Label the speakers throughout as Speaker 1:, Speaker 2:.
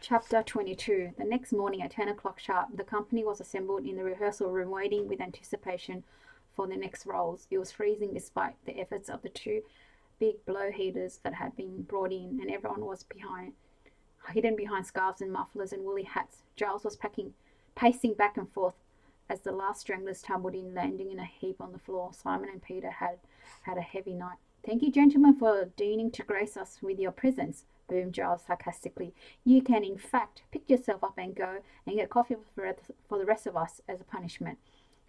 Speaker 1: Chapter 22. The next morning at 10 o'clock sharp, the company was assembled in the rehearsal room waiting with anticipation for the next roles. It was freezing despite the efforts of the two big blow heaters that had been brought in, and everyone was hidden behind scarves and mufflers and woolly hats. Giles was pacing back and forth as the last stranglers tumbled in, landing in a heap on the floor. Simon and Peter had a heavy night. "Thank you, gentlemen, for deigning to grace us with your presence," boomed Giles sarcastically. "You can, in fact, pick yourself up and go and get coffee for the rest of us as a punishment.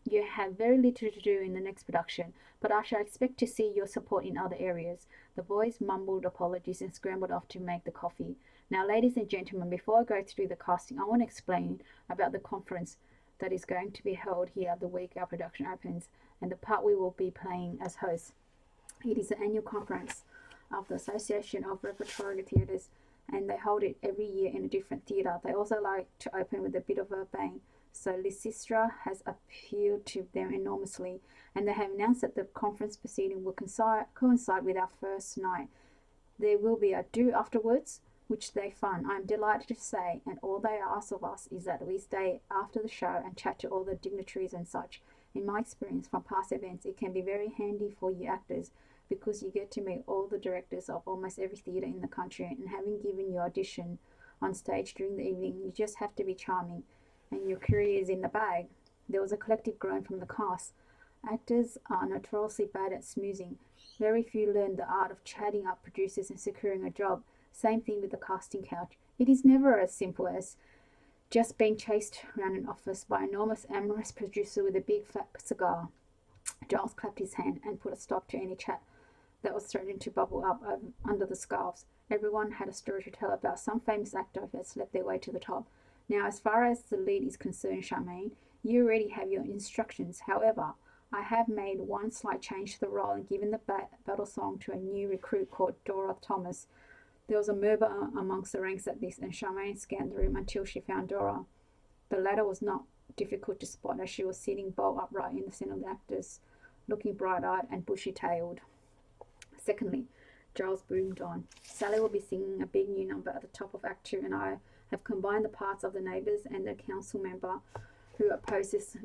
Speaker 1: You have very little to do in the next production, but I shall expect to see your support in other areas." The boys mumbled apologies and scrambled off to make the coffee. "Now, ladies and gentlemen, before I go through the casting, I want to explain about the conference that is going to be held here the week our production opens, and the part we will be playing as hosts. It is the annual conference of the Association of Repertory Theatres, and they hold it every year in a different theatre. They also like to open with a bit of a bang, so Lysistra has appealed to them enormously, and they have announced that the conference proceeding will coincide with our first night. There will be a do afterwards, which they fund, I am delighted to say, and all they ask of us is that we stay after the show and chat to all the dignitaries and such. In my experience from past events, it can be very handy for you actors, because you get to meet all the directors of almost every theatre in the country, and having given your audition on stage during the evening, you just have to be charming, and your career is in the bag." There was a collective groan from the cast. Actors are notoriously bad at smoozing. Very few learn the art of chatting up producers and securing a job. Same thing with the casting couch. It is never as simple as just being chased around an office by an enormous amorous producer with a big fat cigar. Giles clapped his hand and put a stop to any chat that was threatening to bubble up under the scarves. Everyone had a story to tell about some famous actor who had slept their way to the top. "Now, as far as the lead is concerned, Charmaine, you already have your instructions. However, I have made one slight change to the role and given the battle song to a new recruit called Dora Thomas." There was a murmur amongst the ranks at this, and Charmaine scanned the room until she found Dora. The latter was not difficult to spot, as she was sitting bolt upright in the centre of the actors, looking bright-eyed and bushy-tailed. "Secondly," Giles boomed on, "Sally will be singing a big new number at the top of Act 2, and I have combined the parts of the neighbours and the council member who opposes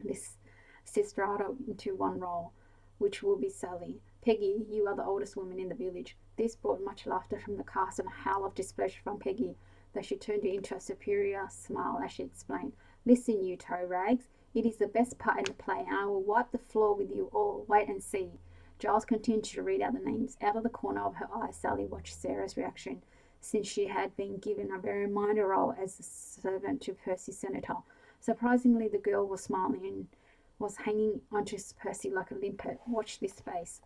Speaker 1: Lysistrata into one role, which will be Sally. Peggy, you are the oldest woman in the village." This brought much laughter from the cast and a howl of displeasure from Peggy, though she turned it into a superior smile as she explained. "Listen, you toe rags. It is the best part in the play, and I will wipe the floor with you all. Wait and see." Giles continued to read out the names. Out of the corner of her eye, Sally watched Sarah's reaction, since she had been given a very minor role as the servant to Percy's senator. Surprisingly, the girl was smiling and was hanging onto Percy like a limpet. "Watch this space."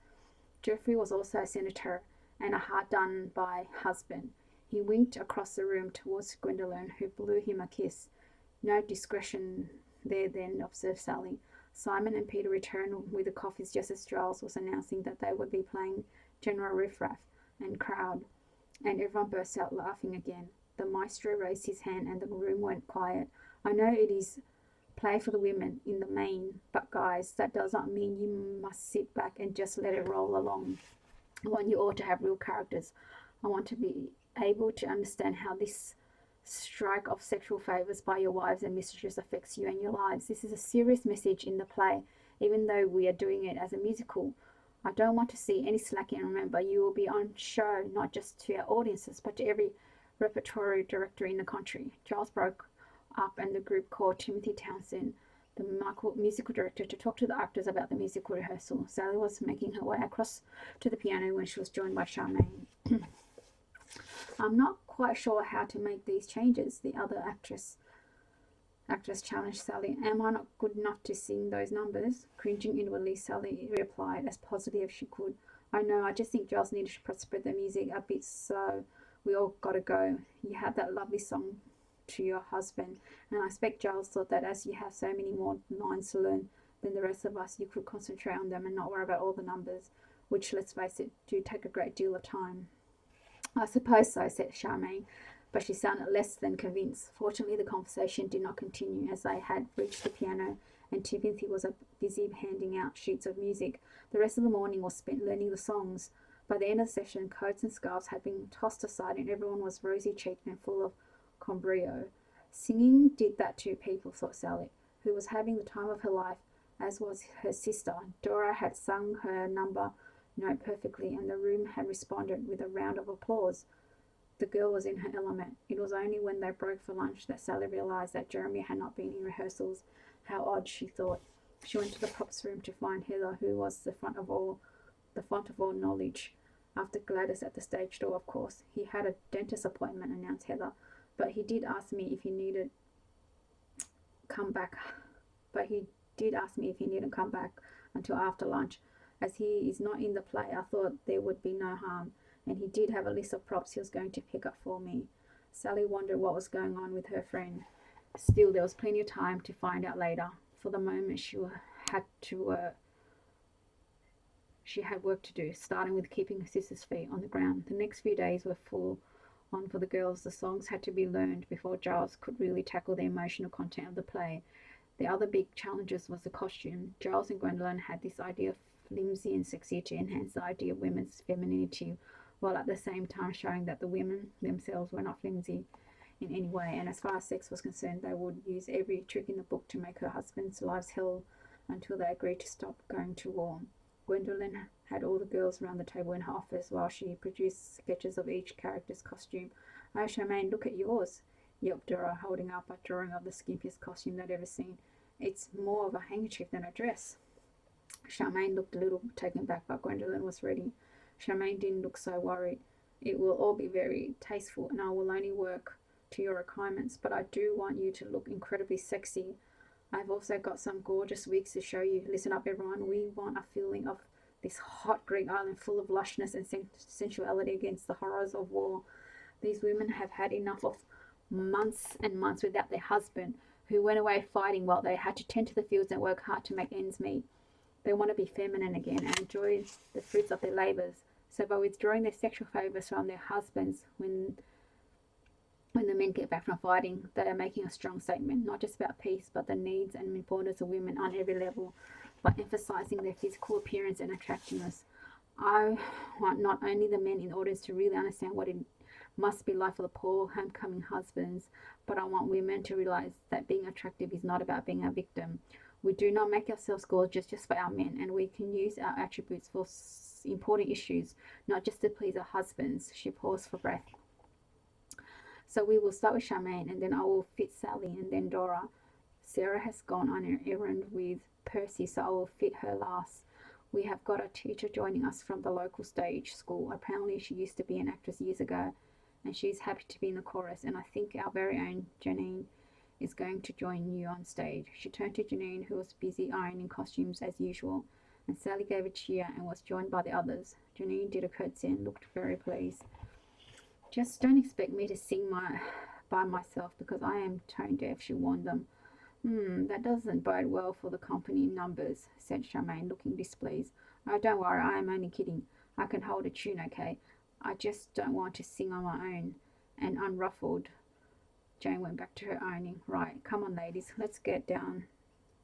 Speaker 1: Geoffrey was also a senator and a hard-done-by husband. He winked across the room towards Gwendolen, who blew him a kiss. "No discretion there then," observed Sally. Simon and Peter returned with the coffees just as Giles was announcing that they would be playing General Riffraff and Crowd, and everyone burst out laughing again. The maestro raised his hand and the room went quiet. "I know it is play for the women in the main, but guys, that does not mean you must sit back and just let it roll along. I want you all to have real characters. I want to be able to understand how this strike of sexual favours by your wives and mistresses affects you and your lives. This is a serious message in the play, even though we are doing it as a musical. I don't want to see any slacking, and remember, you will be on show not just to our audiences, but to every repertory director in the country." Giles broke up and the group called Timothy Townsend, the musical director, to talk to the actors about the musical rehearsal. Sally was making her way across to the piano when she was joined by Charmaine. "I'm not quite sure how to make these changes," the other actress challenged Sally. "Am I not good enough to sing those numbers?" Cringing inwardly, Sally replied as positive as she could. "I know, I just think Giles needed to spread the music a bit, so we all gotta go. You have that lovely song to your husband, and I expect Giles thought that as you have so many more lines to learn than the rest of us, you could concentrate on them and not worry about all the numbers, which, let's face it, do take a great deal of time." "I suppose so," said Charmaine, but she sounded less than convinced. Fortunately, the conversation did not continue, as they had reached the piano, and Timothy was busy handing out sheets of music. The rest of the morning was spent learning the songs. By the end of the session, coats and scarves had been tossed aside and everyone was rosy-cheeked and full of combrio. Singing did that to people, thought Sally, who was having the time of her life, as was her sister. Dora had sung her number note perfectly, and the room had responded with a round of applause. The girl was in her element. It was only when they broke for lunch that Sally realised that Jeremy had not been in rehearsals. How odd, she thought. She went to the props room to find Heather, who was the font of all knowledge. After Gladys at the stage door, of course. He had a dentist appointment, announced Heather, but he did ask me if he needed come back. But he did ask me if he needn't come back until after lunch. As he is not in the play, I thought there would be no harm, and he did have a list of props he was going to pick up for me. Sally wondered what was going on with her friend. Still, there was plenty of time to find out later. For the moment, she had work to do, starting with keeping her sister's feet on the ground. The next few days were full on for the girls. The songs had to be learned before Giles could really tackle the emotional content of the play. The other big challenges was the costume. Giles and Gwendolyn had this idea of flimsy and sexy to enhance the idea of women's femininity, while at the same time showing that the women themselves were not flimsy in any way, and as far as sex was concerned, they would use every trick in the book to make her husband's lives hell until they agreed to stop going to war. Gwendolyn had all the girls around the table in her office while she produced sketches of each character's costume. "Oh, Charmaine, look at yours," yelped Dora, holding up a drawing of the skimpiest costume they'd ever seen. "It's more of a handkerchief than a dress." Charmaine looked a little taken back, but Gwendolyn was ready. Charmaine didn't look so worried. "It will all be very tasteful, and I will only work to your requirements, but I do want you to look incredibly sexy. I've also got some gorgeous wigs to show you. Listen up, everyone. We want a feeling of this hot Greek island full of lushness and sensuality against the horrors of war. These women have had enough of months and months without their husband, who went away fighting while they had to tend to the fields and work hard to make ends meet. They want to be feminine again and enjoy the fruits of their labours. So by withdrawing their sexual favours from their husbands when the men get back from fighting, they are making a strong statement, not just about peace, but the needs and importance of women on every level, by emphasising their physical appearance and attractiveness. I want not only the men in the audience to really understand what it must be like for the poor homecoming husbands, but I want women to realise that being attractive is not about being a victim. We do not make ourselves gorgeous just for our men, and we can use our attributes for important issues, not just to please our husbands." She paused for breath. "So we will start with Charmaine, and then I will fit Sally, and then Dora. Sarah has gone on an errand with Percy, so I will fit her last. We have got a teacher joining us from the local stage school. Apparently she used to be an actress years ago, and she's happy to be in the chorus, and I think our very own Janine is going to join you on stage." She turned to Janine, who was busy ironing costumes as usual, and Sally gave a cheer and was joined by the others. Janine did a curtsy and looked very pleased. "Just don't expect me to sing by myself because I am tone deaf," she warned them. That doesn't bode well for the company numbers," said Charmaine, looking displeased. "Oh, don't worry, I am only kidding. I can hold a tune, okay? I just don't want to sing on my own." And unruffled, Jane went back to her ironing. "Right, come on, ladies, let's get down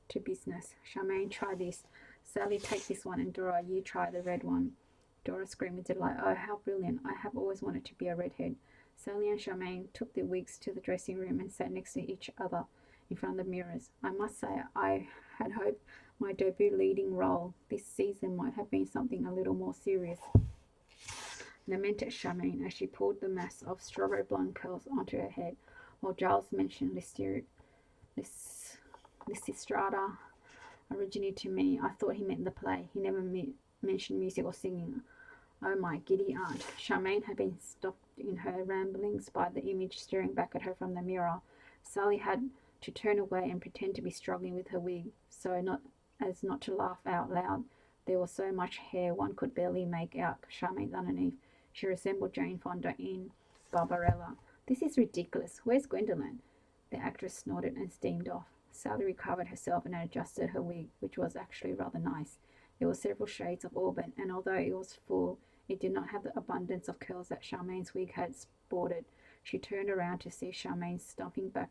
Speaker 1: to business. Charmaine, try this. Sally, take this one, and Dora, you try the red one." Dora screamed with delight. "Oh, how brilliant. I have always wanted to be a redhead." Sally and Charmaine took their wigs to the dressing room and sat next to each other in front of the mirrors. "I must say, I had hoped my debut leading role this season might have been something a little more serious," lamented Charmaine as she pulled the mass of strawberry blonde curls onto her head, while Giles mentioned Lysistrata originally to me. I thought he meant the play. He never mentioned music or singing. Oh, my giddy aunt. Charmaine had been stopped in her ramblings by the image staring back at her from the mirror. Sally had to turn away and pretend to be struggling with her wig, so not to laugh out loud. There was so much hair one could barely make out Charmaine's underneath. She resembled Jane Fonda in Barbarella. "This is ridiculous. Where's Gwendolyn?" The actress snorted and steamed off. Sally recovered herself and adjusted her wig, which was actually rather nice. It was several shades of auburn, and although it was full, it did not have the abundance of curls that Charmaine's wig had sported. She turned around to see Charmaine stumping back,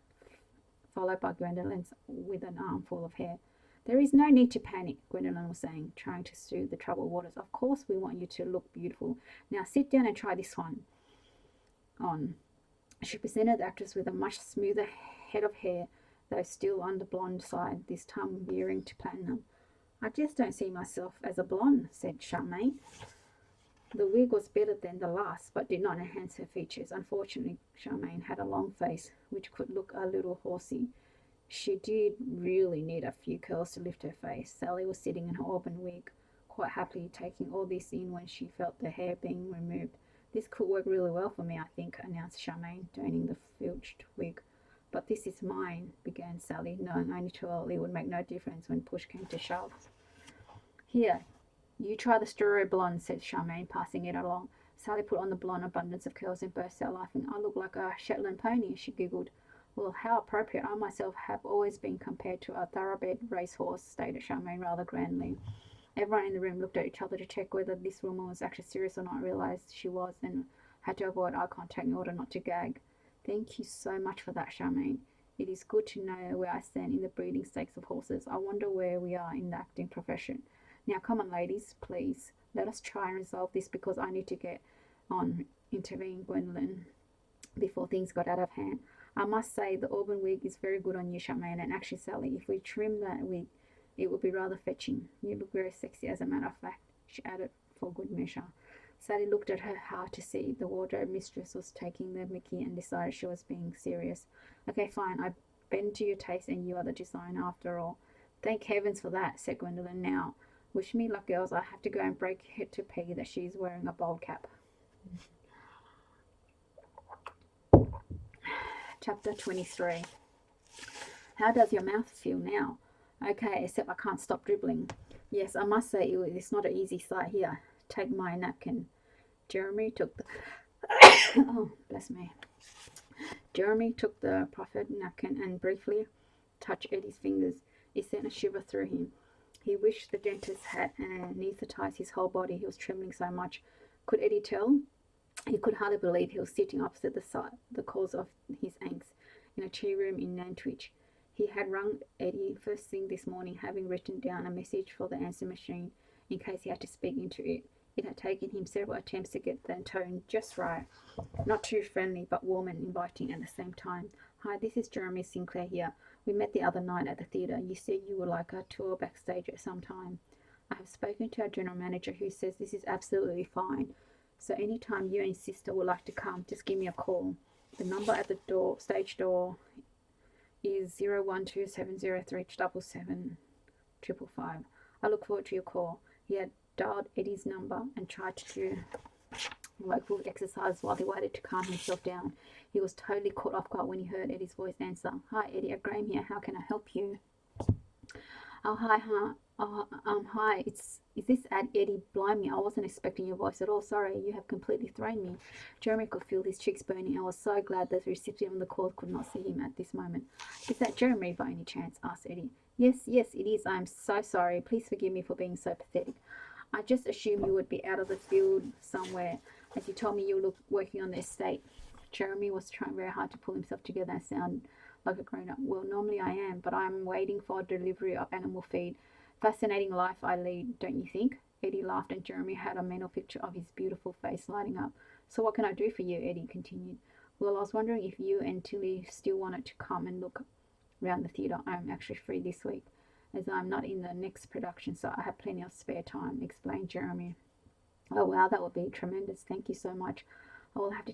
Speaker 1: followed by Gwendolyn's with an armful of hair. There is no need to panic, Gwendolyn was saying, trying to soothe the troubled waters. Of course we want you to look beautiful. Now sit down and try this one on. She presented the actress with a much smoother head of hair, though still on the blonde side, this time veering to platinum. I just don't see myself as a blonde, said Charmaine. The wig was better than the last, but did not enhance her features. Unfortunately, Charmaine had a long face, which could look a little horsey. She did really need a few curls to lift her face. Sally was sitting in her auburn wig, quite happily taking all this in when she felt the hair being removed. This could work really well for me, I think, announced Charmaine, donning the filched wig. But this is mine, began Sally, knowing only too well it would make no difference when push came to shove. Here, you try the strawberry blonde, said Charmaine, passing it along. Sally put on the blonde abundance of curls and burst out laughing. I look like a Shetland pony, she giggled. Well, how appropriate. I myself have always been compared to a thoroughbred racehorse, stated Charmaine rather grandly. Everyone in the room looked at each other to check whether this woman was actually serious or not, realized she was, and had to avoid eye contact in order not to gag. Thank you so much for that, Charmaine. It is good to know where I stand in the breeding stakes of horses. I wonder where we are in the acting profession. Now, come on, ladies, please. Let us try and resolve this because I need to get on, intervened Gwendolyn before things got out of hand. I must say the auburn wig is very good on you, Charmaine, and actually, Sally, if we trim that wig, it would be rather fetching. You look very sexy, as a matter of fact, she added for good measure. Sally looked at her hard to see. The wardrobe mistress was taking the mickey and decided she was being serious. Okay, fine, I bend to your taste and you are the designer after all. Thank heavens for that, said Gwendolyn. Now, wish me luck, girls. I have to go and break it to Peggy that she is wearing a bald cap. Chapter 23. How does your mouth feel now? Okay, except I can't stop dribbling. Yes, I must say it's not an easy sight here. Take my napkin. Jeremy took the oh, bless me. Jeremy took the proffered napkin and briefly touched Eddie's fingers. It sent a shiver through him. He wished the dentist had anesthetized his whole body. He was trembling so much. Could Eddie tell? He could hardly believe he was sitting opposite the cause of his angst, in a tea room in Nantwich. He had rung Eddie first thing this morning, having written down a message for the answer machine in case he had to speak into it. It had taken him several attempts to get the tone just right. Not too friendly, but warm and inviting at the same time. Hi, this is Jeremy Sinclair here. We met the other night at the theatre. You said you would like a tour backstage at some time. I have spoken to our general manager who says this is absolutely fine. So any time you and sister would like to come, just give me a call. The number at the door, stage door is 01270377755. I look forward to your call. He had dialed Eddie's number and tried to do local exercise while he waited to calm himself down. He was totally caught off guard when he heard Eddie's voice answer. Hi, Eddie, Graham here. How can I help you? Oh, hi, huh? Oh, hi. Is this Eddie? Blimey, I wasn't expecting your voice at all. Sorry, you have completely thrown me. Jeremy could feel his cheeks burning and was so glad that the recipient of the call could not see him at this moment. Is that Jeremy by any chance? Asked Eddie. Yes, it is. I am so sorry. Please forgive me for being so pathetic. I just assumed you would be out of the field somewhere, as you told me you were working on the estate. Jeremy was trying very hard to pull himself together and sound like a grown-up. Well, normally I am, but I'm waiting for delivery of animal feed. Fascinating life I lead, don't you think? Eddie laughed, and Jeremy had a mental picture of his beautiful face lighting up. So what can I do for you? Eddie continued. Well, I was wondering if you and Tilly still wanted to come and look around the theatre. I'm actually free this week, as I'm not in the next production, so I have plenty of spare time, explained Jeremy. Oh wow, that would be tremendous. Thank you so much. I will have to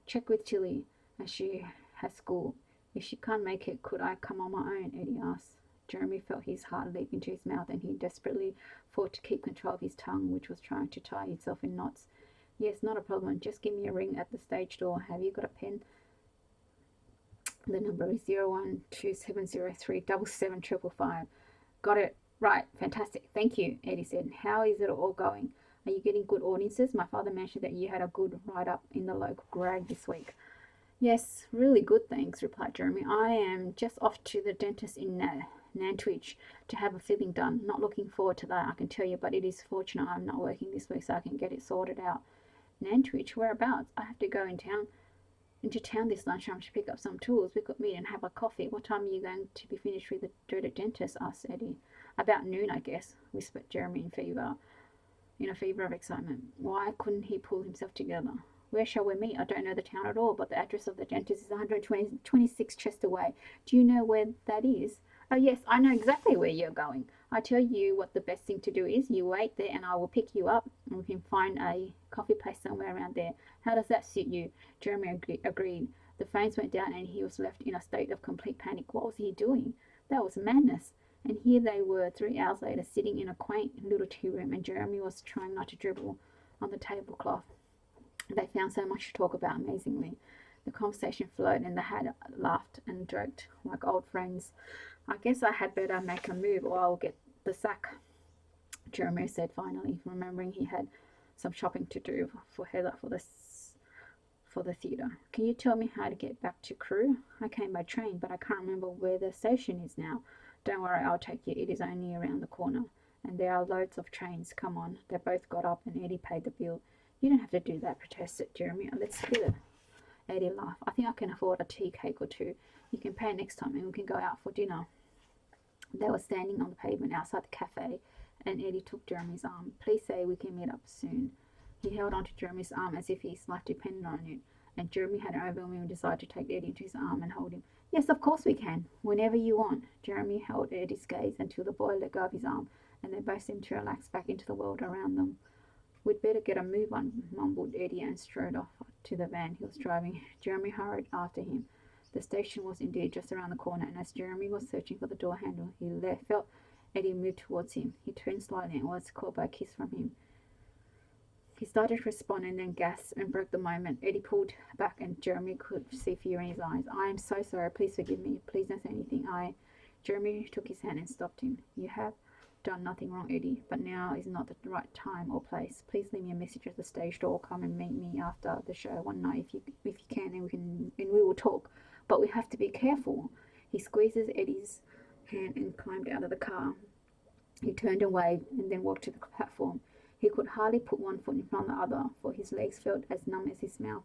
Speaker 1: check with Tilly, as she has school. If she can't make it, could I come on my own? Eddie asked. Jeremy felt his heart leap into his mouth, and he desperately fought to keep control of his tongue, which was trying to tie itself in knots. Yes, not a problem. Just give me a ring at the stage door. Have you got a pen? The number is 01270377755. Got it. Right. Fantastic. Thank you, Eddie said. How is it all going? Are you getting good audiences? My father mentioned that you had a good write-up in the local grag this week. Yes, really good, thanks, replied Jeremy. I am just off to the dentist in Nantwich to have a filling done. Not looking forward to that, I can tell you, but it is fortunate I'm not working this week so I can get it sorted out. Nantwich? Whereabouts? I have to go into town this lunchtime to pick up some tools. We could meet and have a coffee. What time are you going to be finished with the dreaded dentist? Asked Eddie. About noon, I guess, whispered Jeremy in a fever of excitement. Why couldn't he pull himself together? Where shall we meet? I don't know the town at all, but the address of the dentist is 126 Chester Way. Do you know where that is? Oh, yes, I know exactly where you're going. I tell you what the best thing to do is. You wait there and I will pick you up and we can find a coffee place somewhere around there. How does that suit you? Jeremy agreed. The phones went down and he was left in a state of complete panic. What was he doing? That was madness. And here they were 3 hours later, sitting in a quaint little tea room, and Jeremy was trying not to dribble on the tablecloth. They found so much to talk about, amazingly. The conversation flowed, and they had laughed and joked like old friends. I guess I had better make a move, or I'll get the sack, Jeremy said finally, remembering he had some shopping to do for Heather for the theatre. Can you tell me how to get back to Crewe? I came by train, but I can't remember where the station is now. Don't worry, I'll take you. It is only around the corner. And there are loads of trains. Come on. They both got up and Eddie paid the bill. You don't have to do that, protested Jeremy. Let's split it. Eddie laughed. I think I can afford a tea cake or two. You can pay next time and we can go out for dinner. They were standing on the pavement outside the cafe and Eddie took Jeremy's arm. Please say we can meet up soon. He held onto Jeremy's arm as if his life depended on it, and Jeremy had an overwhelming desire to take Eddie into his arm and hold him. Yes, of course we can. Whenever you want. Jeremy held Eddie's gaze until the boy let go of his arm, and they both seemed to relax back into the world around them. We'd better get a move on, mumbled Eddie and strode off to the van he was driving. Jeremy hurried after him. The station was indeed just around the corner, and as Jeremy was searching for the door handle, he felt Eddie move towards him. He turned slightly and was caught by a kiss from him. He started to respond and then gasped and broke the moment. Eddie pulled back and Jeremy could see fear in his eyes. I am so sorry. Please forgive me. Please don't say anything. Jeremy took his hand and stopped him. You have done nothing wrong, Eddie, but now is not the right time or place. Please leave me a message at the stage door. Come and meet me after the show one night if you can, and we will talk. But we have to be careful. He squeezes Eddie's hand and climbed out of the car. He turned and waved and then walked to the platform. He could hardly put one foot in front of the other, for his legs felt as numb as his mouth.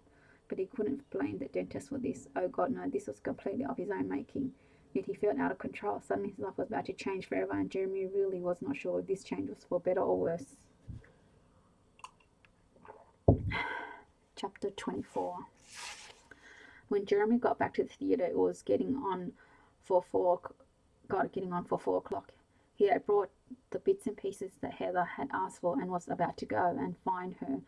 Speaker 1: But he couldn't blame the dentist for this. Oh God, no, this was completely of his own making. Yet he felt out of control. Suddenly his life was about to change forever, and Jeremy really was not sure if this change was for better or worse. Chapter 24. When Jeremy got back to the theatre, it was getting on for 4 o'clock. He had brought the bits and pieces that Heather had asked for and was about to go and find her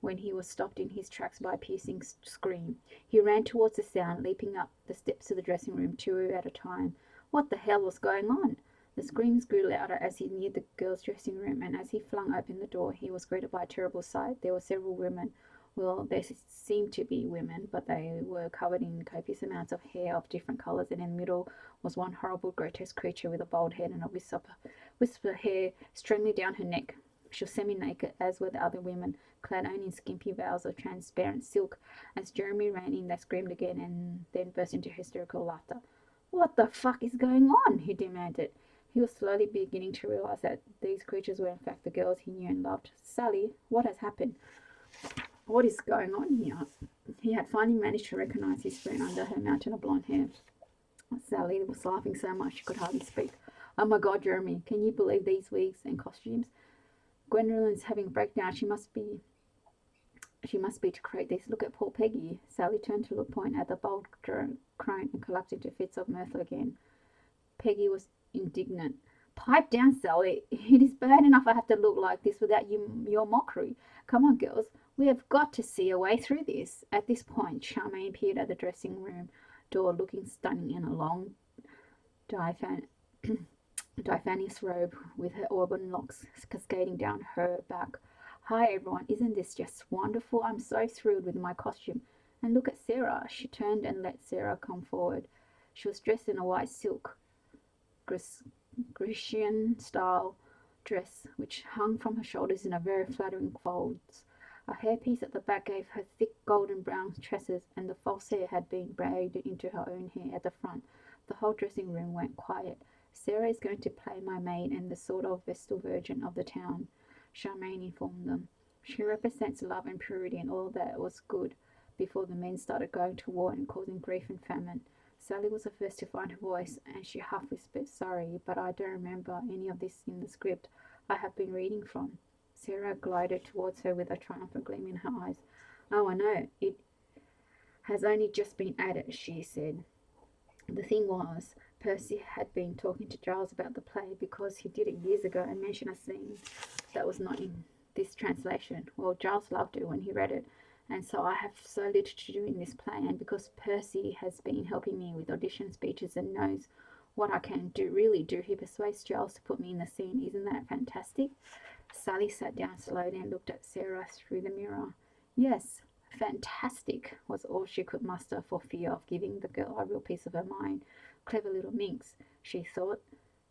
Speaker 1: when he was stopped in his tracks by a piercing scream. He ran towards the sound, leaping up the steps to the dressing room 2 at a time. What the hell was going on? The screams grew louder as he neared the girls' dressing room, and as he flung open the door, he was greeted by a terrible sight. There were several women. Well, there seemed to be women, but they were covered in copious amounts of hair of different colours, and in the middle was one horrible, grotesque creature with a bald head and a wisp of hair strangling down her neck. She was semi-naked, as were the other women, clad only in skimpy veils of transparent silk. As Jeremy ran in, they screamed again and then burst into hysterical laughter. What the fuck is going on? He demanded. He was slowly beginning to realise that these creatures were in fact the girls he knew and loved. Sally, what has happened? What is going on? He asked. He had finally managed to recognise his friend under her mountain of blonde hair. Sally was laughing so much she could hardly speak. Oh my God, Jeremy, can you believe these wigs and costumes? Gwendolyn's having a breakdown. She must be to create this. Look at poor Peggy. Sally turned to point at the bald crone and collapsed into fits of mirth again. Peggy was indignant. Pipe down, Sally. It is bad enough I have to look like this without your mockery. Come on, girls. We have got to see a way through this. At this point, Charmaine appeared at the dressing room door, looking stunning in a long, diaphanous robe with her auburn locks cascading down her back. Hi, everyone. Isn't this just wonderful? I'm so thrilled with my costume. And look at Sarah. She turned and let Sarah come forward. She was dressed in a white silk, Grecian-style dress, which hung from her shoulders in a very flattering folds. A hairpiece at the back gave her thick golden brown tresses, and the false hair had been braided into her own hair at the front. The whole dressing room went quiet. Sarah is going to play my maid and the sort of Vestal Virgin of the town, Charmaine informed them. She represents love and purity and all that was good before the men started going to war and causing grief and famine. Sally was the first to find her voice, and she half whispered, "Sorry, but I don't remember any of this in the script I have been reading from." Sarah glided towards her with a triumphant gleam in her eyes. "Oh, I know. It has only just been added," she said. The thing was, Percy had been talking to Giles about the play because he did it years ago and mentioned a scene that was not in this translation. Well, Giles loved it when he read it, and so I have so little to do in this play, and because Percy has been helping me with audition speeches and knows what I can really do, he persuades Giles to put me in the scene. Isn't that fantastic? Sally sat down slowly and looked at Sarah through the mirror. "Yes, fantastic," was all she could muster for fear of giving the girl a real piece of her mind. "Clever little minx," she thought.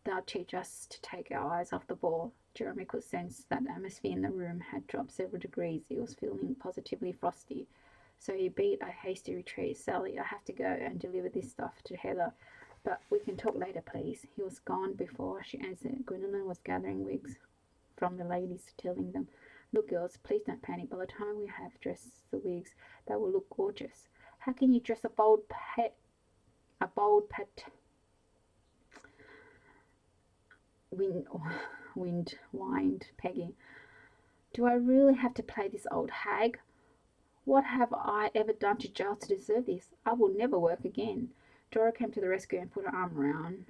Speaker 1: "They'll teach us to take our eyes off the ball." Jeremy could sense that the atmosphere in the room had dropped several degrees. It was feeling positively frosty. So he beat a hasty retreat. "Sally, I have to go and deliver this stuff to Heather, but we can talk later, please." He was gone before she answered. Gwendolyn was gathering wigs from the ladies, telling them, "Look, girls, please don't panic. By the time we have dressed the wigs, they will look gorgeous." "How can you dress a bold pet, whined Peggy. "Do I really have to play this old hag? What have I ever done to Giles to deserve this? I will never work again." Dora came to the rescue and put her arm around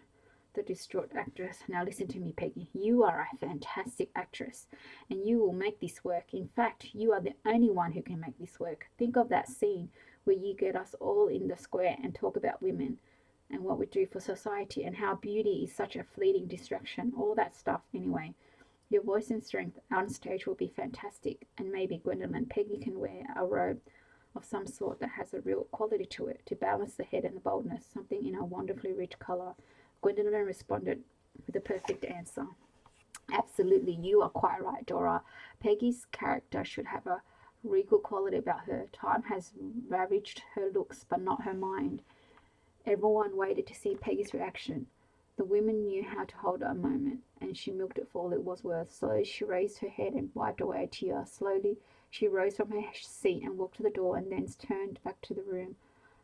Speaker 1: the distraught actress. "Now listen to me, Peggy. You are a fantastic actress, and you will make this work. In fact, you are the only one who can make this work. Think of that scene where you get us all in the square and talk about women and what we do for society and how beauty is such a fleeting distraction. All that stuff, anyway. Your voice and strength on stage will be fantastic, and maybe Gwendolyn, Peggy can wear a robe of some sort that has a real quality to it, to balance the head and the boldness, something in a wonderfully rich colour." Gwendolyn responded with a perfect answer. "Absolutely, you are quite right, Dora. Peggy's character should have a regal quality about her. Time has ravaged her looks, but not her mind." Everyone waited to see Peggy's reaction. The women knew how to hold a moment, and she milked it for all it was worth. Slowly she raised her head and wiped away a tear. Slowly she rose from her seat and walked to the door, and then turned back to the room.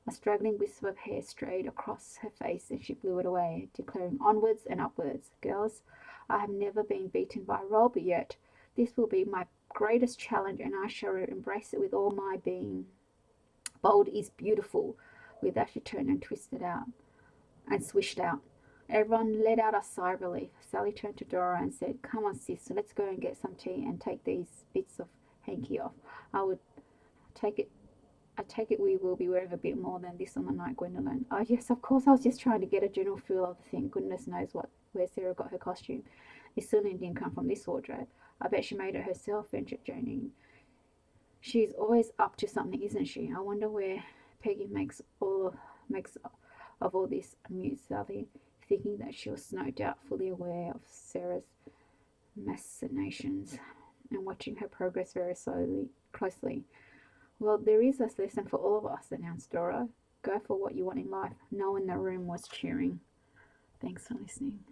Speaker 1: A straggling wisp of hair strayed across her face, and she blew it away, declaring, "Onwards and upwards. Girls, I have never been beaten by a role yet. This will be my greatest challenge, and I shall embrace it with all my being. Bold is beautiful." With that she turned and twisted out and swished out. Everyone let out a sigh of relief. Sally turned to Dora and said, "Come on, sis, let's go and get some tea and take these bits of hanky off. I would take it I take it we will be wearing a bit more than this on the night, Gwendolyn." "Oh, yes, of course. I was just trying to get a general feel of the thing. Goodness knows where Sarah got her costume. It certainly didn't come from this wardrobe. I bet she made it herself," ventured Janine. "She's always up to something, isn't she? I wonder where Peggy makes of all this," mused Sally, thinking that she was no doubt fully aware of Sarah's machinations and watching her progress very closely. "Well, there is a lesson for all of us," announced Dora. "Go for what you want in life." No one in the room was cheering. Thanks for listening.